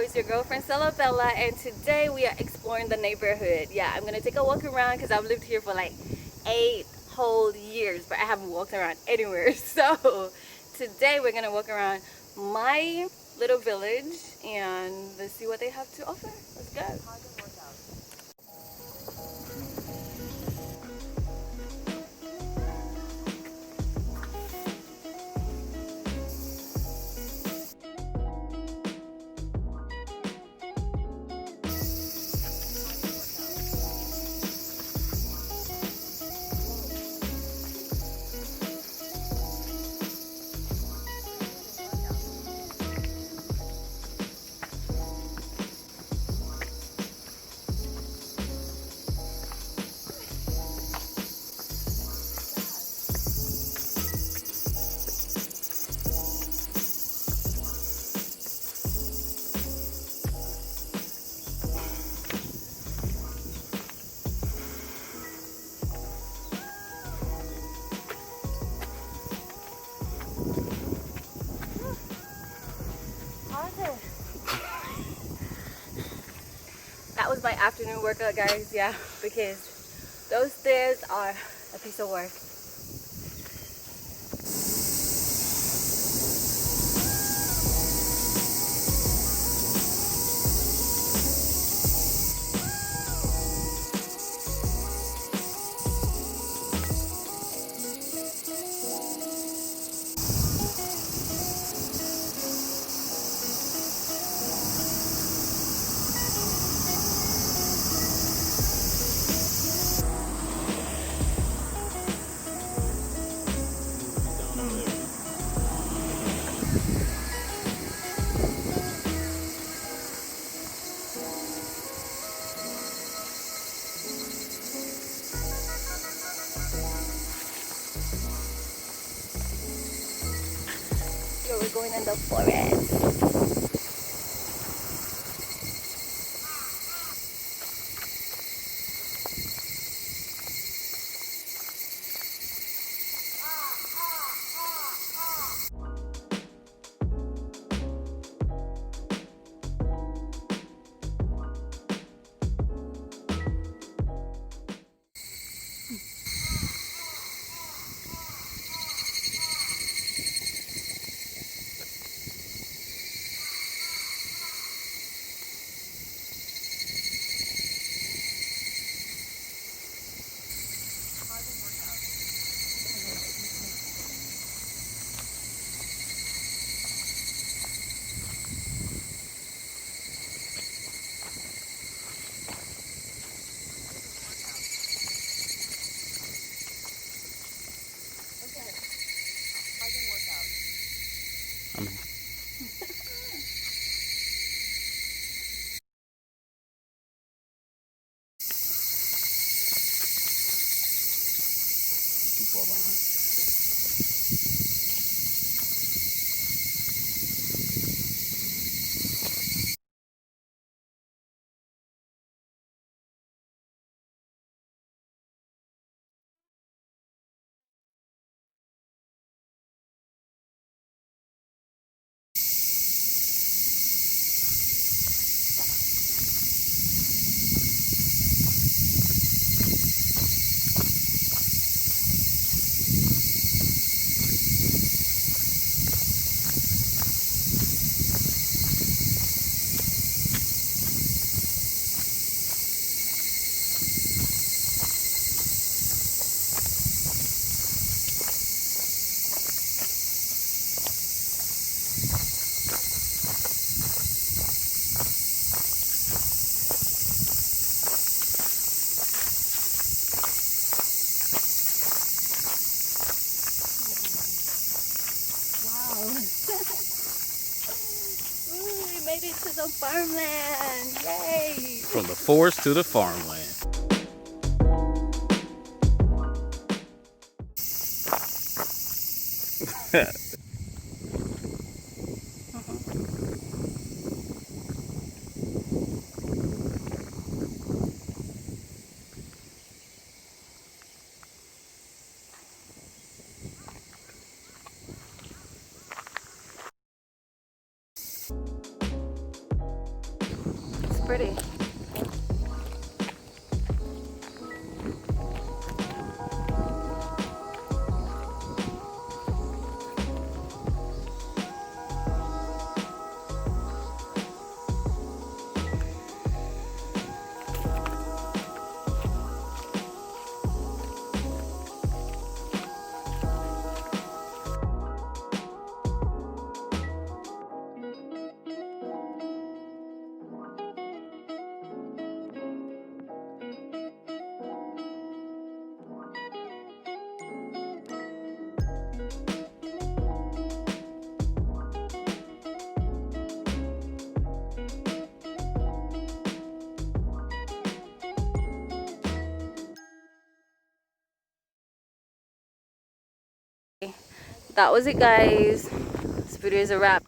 It's your girlfriend Bella, and today we are exploring the neighborhood. Yeah, I'm gonna take a walk around because I've lived here for like 8 whole years, but I haven't walked around anywhere. So today we're gonna walk around my little village and let's see what they have to offer. Let's go. That was my afternoon workout, guys. Yeah, because those stairs are a piece of work. So we're going in the forest. Too far behind. some farmland. Yay! From the forest to the farmland. It's pretty. That was it, guys. This video is a wrap.